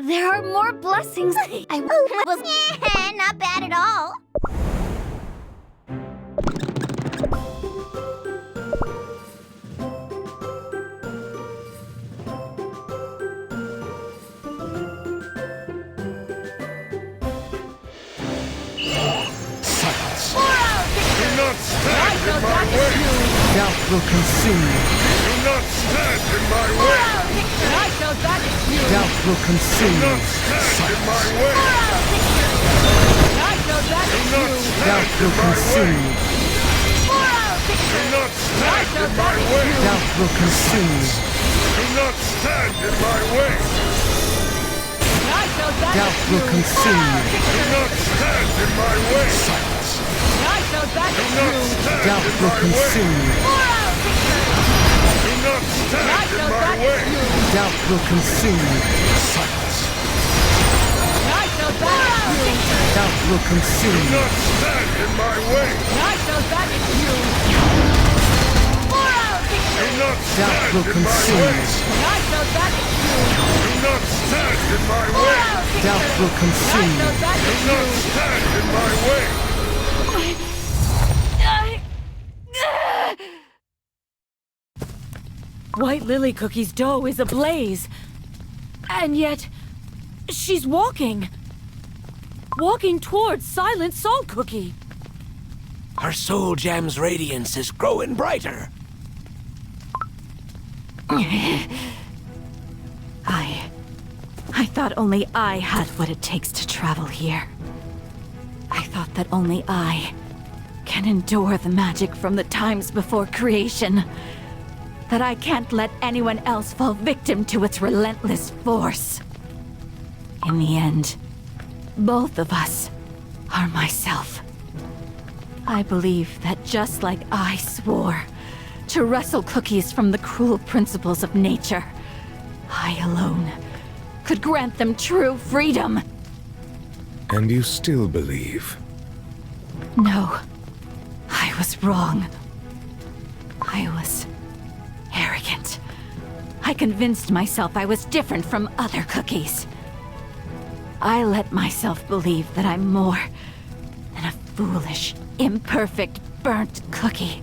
There are more blessings. I was not bad at all. Silence! Do not stand in my way! Doubt will consume you. Do not stand in my way! Doubt will consume Do you. not stand in my way! Do not Doubt stand in will my way! consume you. Do not stand in my way! Doubt will consume you. Do not stand in my way! Doubt will consume you. Do not stand in my way! Silence! Do not stand Doubt in will my way! consume you. Do not stand in my way! Doubt will consume you. Silence! Doubt will consume Do you. not stand in my way! Do not Doubt stand will in my consume way! you. Do not stand in my way! Doubt will consume you. Do not stand in my way! White Lily Cookie's dough is ablaze. And yet, she's walking. Walking towards Silent Salt Cookie. Her soul gem's radiance is growing brighter. I thought only I had what it takes to travel here. I thought that only I can endure the magic from the times before creation. That I can't let anyone else fall victim to its relentless force. In the end, both of us are myself. I believe that just like I swore to wrestle cookies from the cruel principles of nature, I alone could grant them true freedom. And you still believe? No, I was wrong. I was arrogant. I convinced myself I was different from other cookies. I let myself believe that I'm more than a foolish, imperfect, burnt cookie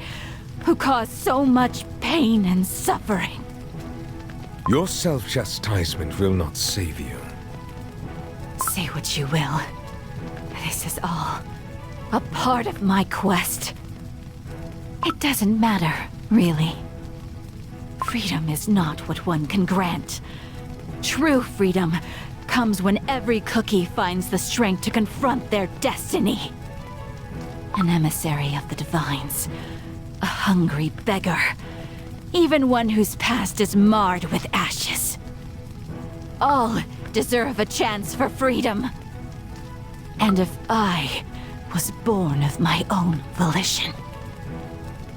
who caused so much pain and suffering. Your self-chastisement will not save you. Say what you will. This is all a part of my quest. It doesn't matter, really. Freedom is not what one can grant. True freedom comes when every cookie finds the strength to confront their destiny. An emissary of the divines, a hungry beggar, even one whose past is marred with ashes. All deserve a chance for freedom. And if I was born of my own volition,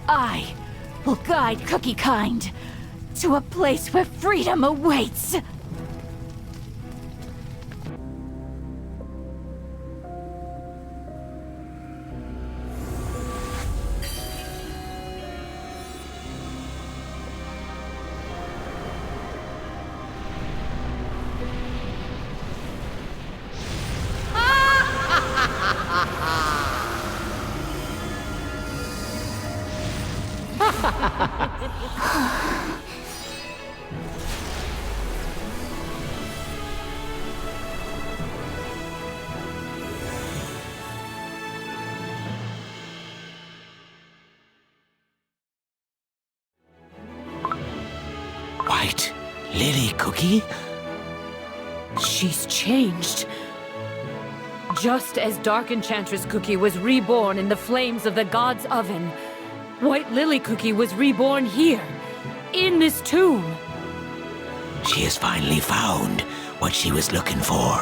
I will guide Cookie Kind to a place where freedom awaits. White Lily Cookie? She's changed. Just as Dark Enchantress Cookie was reborn in the flames of the God's Oven, White Lily Cookie was reborn here, in this tomb. She has finally found what she was looking for.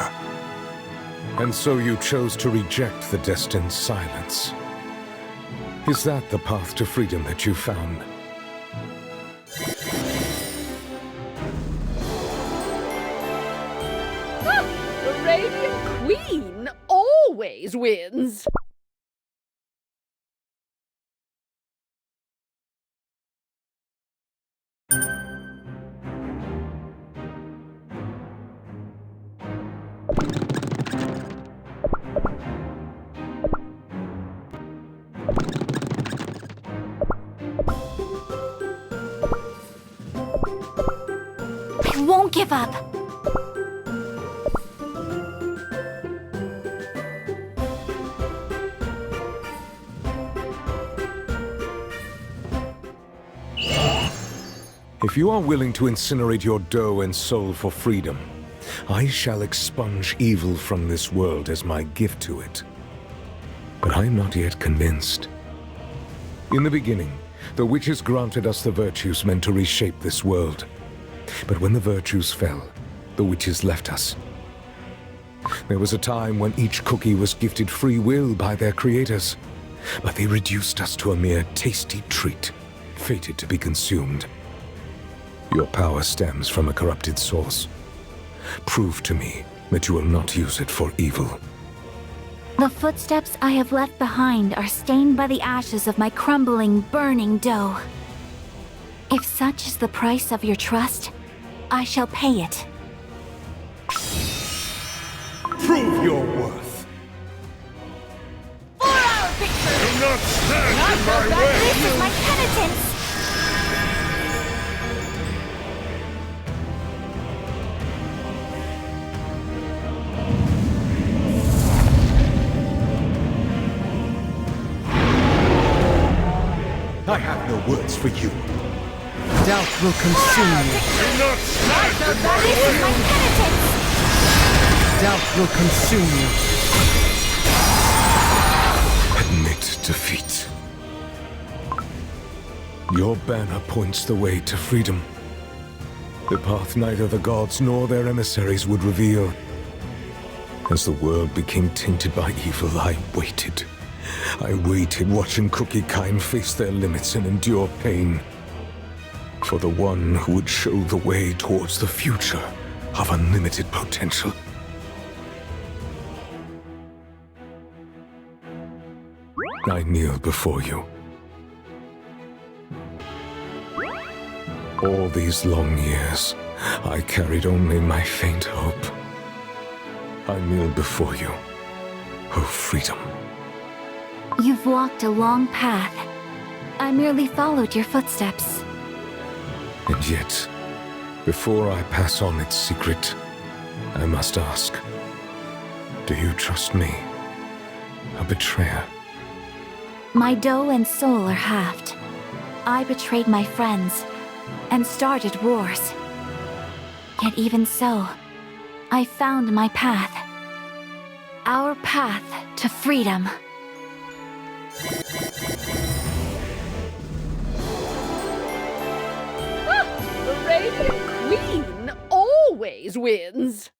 And so you chose to reject the destined silence. Is that the path to freedom that you found? The Radiant Queen always wins. won't give up. If you are willing to incinerate your dough and soul for freedom, I shall expunge evil from this world as my gift to it. But I am not yet convinced. In the beginning, the witches granted us the virtues meant to reshape this world. But when the virtues fell, the witches left us. There was a time when each cookie was gifted free will by their creators, but they reduced us to a mere tasty treat, fated to be consumed. Your power stems from a corrupted source. Prove to me that you will not use it for evil. The footsteps I have left behind are stained by the ashes of my crumbling, burning dough. If such is the price of your trust, I shall pay it. Prove your worth! For our victory! Do not stand in my way! This is my penitence! I have no words for you. Doubt will consume you. Do not stand in my This is my penitence! Doubt will consume you. Admit defeat. Your banner points the way to freedom. The path neither the gods nor their emissaries would reveal. As the world became tainted by evil, I waited. I waited, watching cookie kind face their limits and endure pain. For the one who would show the way towards the future of unlimited potential. I kneel before you. All these long years, I carried only my faint hope. I kneel before you, O freedom. You've walked a long path. I merely followed your footsteps. And yet, before I pass on its secret, I must ask, do you trust me, a betrayer? My dough and soul are halved. I betrayed my friends and started wars. Yet even so, I found my path. Our path to freedom. The Radiant Queen always wins!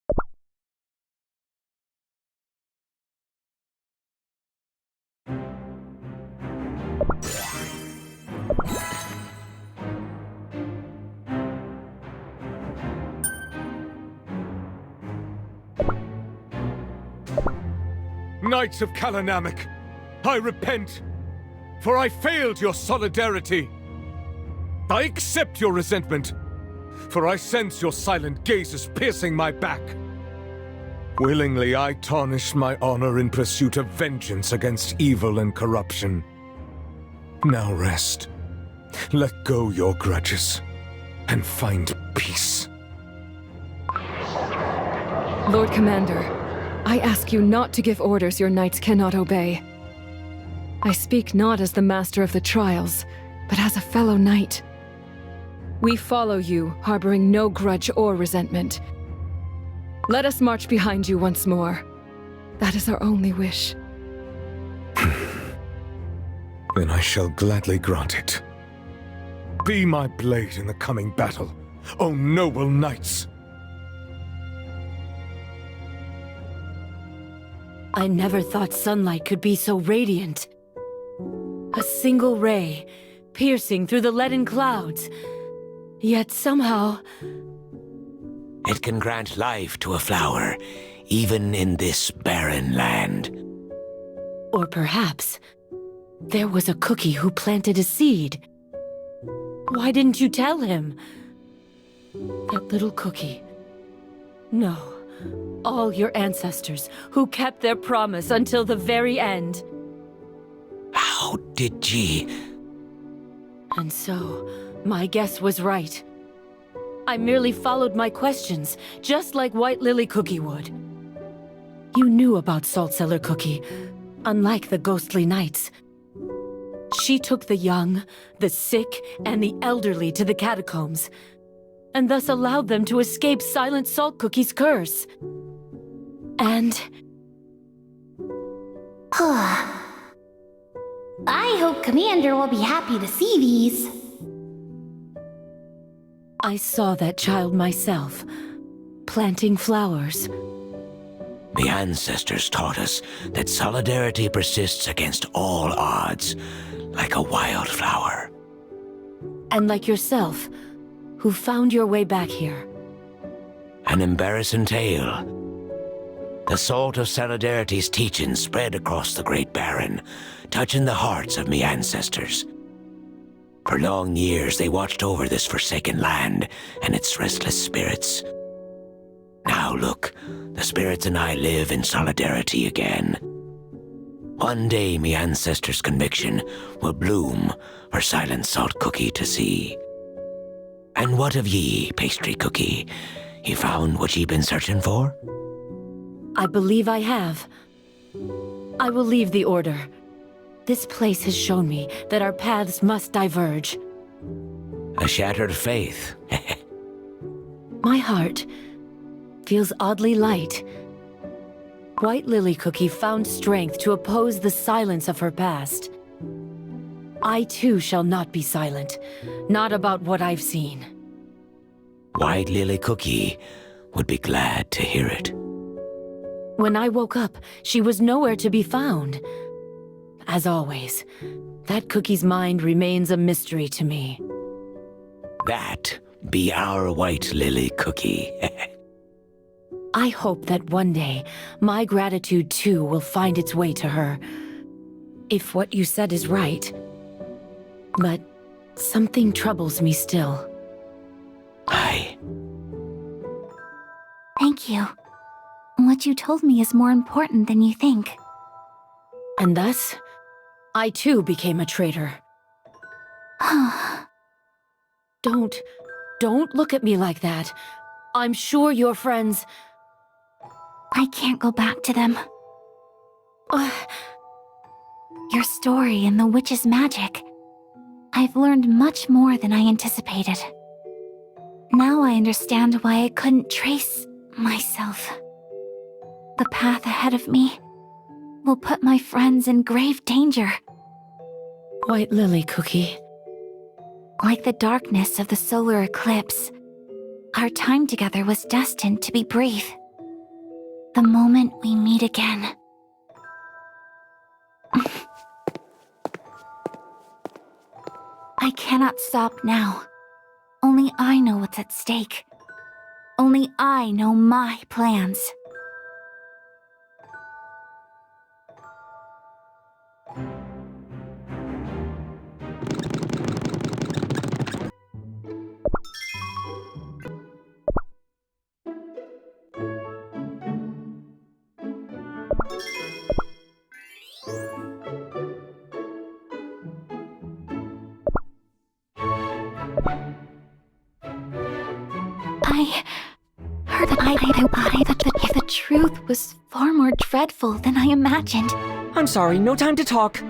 Knights of Kalanamak, I repent, for I failed your solidarity. I accept your resentment, for I sense your silent gazes piercing my back. Willingly I tarnished my honor in pursuit of vengeance against evil and corruption. Now rest. Let go your grudges, and find peace. Lord Commander, I ask you not to give orders your knights cannot obey. I speak not as the master of the trials, but as a fellow knight. We follow you, harboring no grudge or resentment. Let us march behind you once more. That is our only wish. Then I shall gladly grant it. Be my blade in the coming battle, O noble knights! I never thought sunlight could be so radiant. A single ray, piercing through the leaden clouds. Yet somehow... It can grant life to a flower, even in this barren land. Or perhaps, there was a cookie who planted a seed. Why didn't you tell him? That little cookie. No. All your ancestors who kept their promise until the very end. How did she... And so, my guess was right. I merely followed my questions, just like White Lily Cookie would. You knew about Salt Cellar Cookie, unlike the ghostly knights. She took the young, the sick, and the elderly to the catacombs, and thus allowed them to escape Silent Salt Cookie's curse. And... I hope Commander will be happy to see these. I saw that child myself, planting flowers. The ancestors taught us that solidarity persists against all odds, like a wildflower. And like yourself, who found your way back here. An embarrassing tale. The salt of Solidarity's teaching spread across the Great Barren, touching the hearts of me ancestors. For long years, they watched over this forsaken land and its restless spirits. Now look, the spirits and I live in solidarity again. One day, me ancestors' conviction will bloom for Silent Salt Cookie to see. And what of ye, Pastry Cookie? You found what ye been searching for? I believe I have. I will leave the Order. This place has shown me that our paths must diverge. A shattered faith. My heart feels oddly light. White Lily Cookie found strength to oppose the silence of her past. I too shall not be silent, not about what I've seen. White Lily Cookie would be glad to hear it. When I woke up, she was nowhere to be found. As always, that cookie's mind remains a mystery to me. That be our White Lily Cookie. I hope that one day, my gratitude too will find its way to her. If what you said is right. But something troubles me still. Aye. Thank you. What you told me is more important than you think. And thus, I too became a traitor. Don't look at me like that. I'm sure your friends... I can't go back to them. Your story and the witch's magic. I've learned much more than I anticipated. Now I understand why I couldn't trace myself. The path ahead of me will put my friends in grave danger. White Lily Cookie. Like the darkness of the solar eclipse, our time together was destined to be brief. The moment we meet again. I cannot stop now. Only I know what's at stake. Only I know my plans. I heard that the truth was far more dreadful than I imagined. I'm sorry, no time to talk.